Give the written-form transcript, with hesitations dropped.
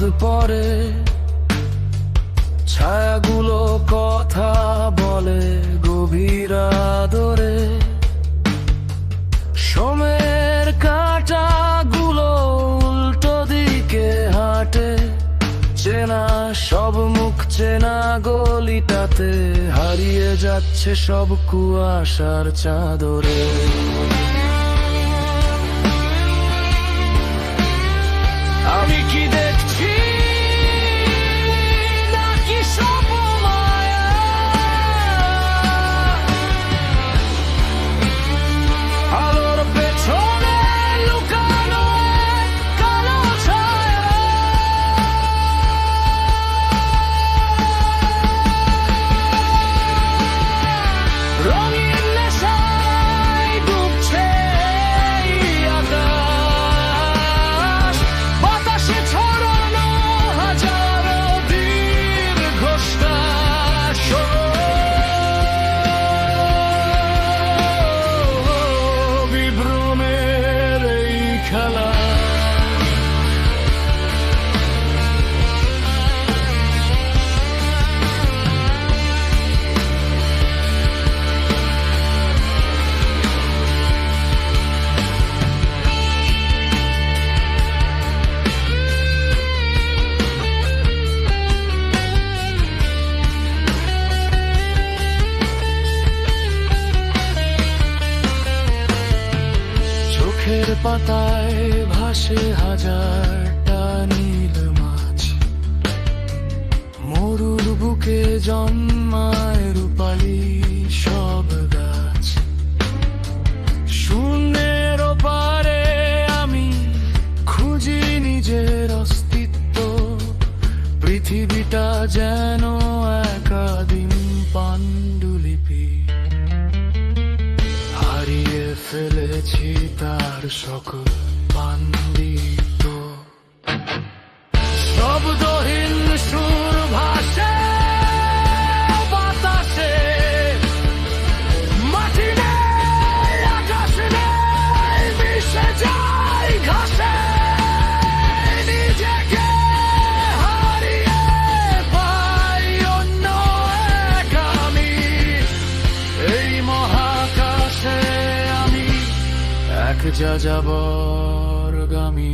রোদ পড়ে, ছায়াগুলো কথা বলে গভীর আদরে। সময়ের কাঁটাগুলো উল্টো দিকে হাঁটে, চেনা সব মুখ চেনা গলিটাতে হারিয়ে যাচ্ছে সব কুয়াশার চাদরে। আমি কি দেখছি নাকি সব মায়া? আলোর পেছনে লুকানো এক কালো ছায়া। রঙিন নেশায় ডুবছে এই আকাশ, বাতাসে ছড়ানো হাজারো দীর্ঘশ্বাস। বিভ্রমের এই খেলা চোখের পাতায় ভাসে হাজারটা নীল মাছ, মরুর বুকে জন্মায় রূপালী সব গাছ। শূন্যের ওপারে আমি খুঁজি নিজের অস্তিত্ব, পৃথিবীটা যেন একাদিন পাণ্ডুলিপি। হারিয়ে ফেলেছি তার সকল পাণ্ডিত্য। শব্দহীন সুর ভাসে বাতাসে, মাটি নেই আকাশ নেই, মিশে যায় ঘাসে। নিজেকে হারিয়ে পাই অন্য এক আমি। এই মহাকাশে আমি এক যাযাবর গামী।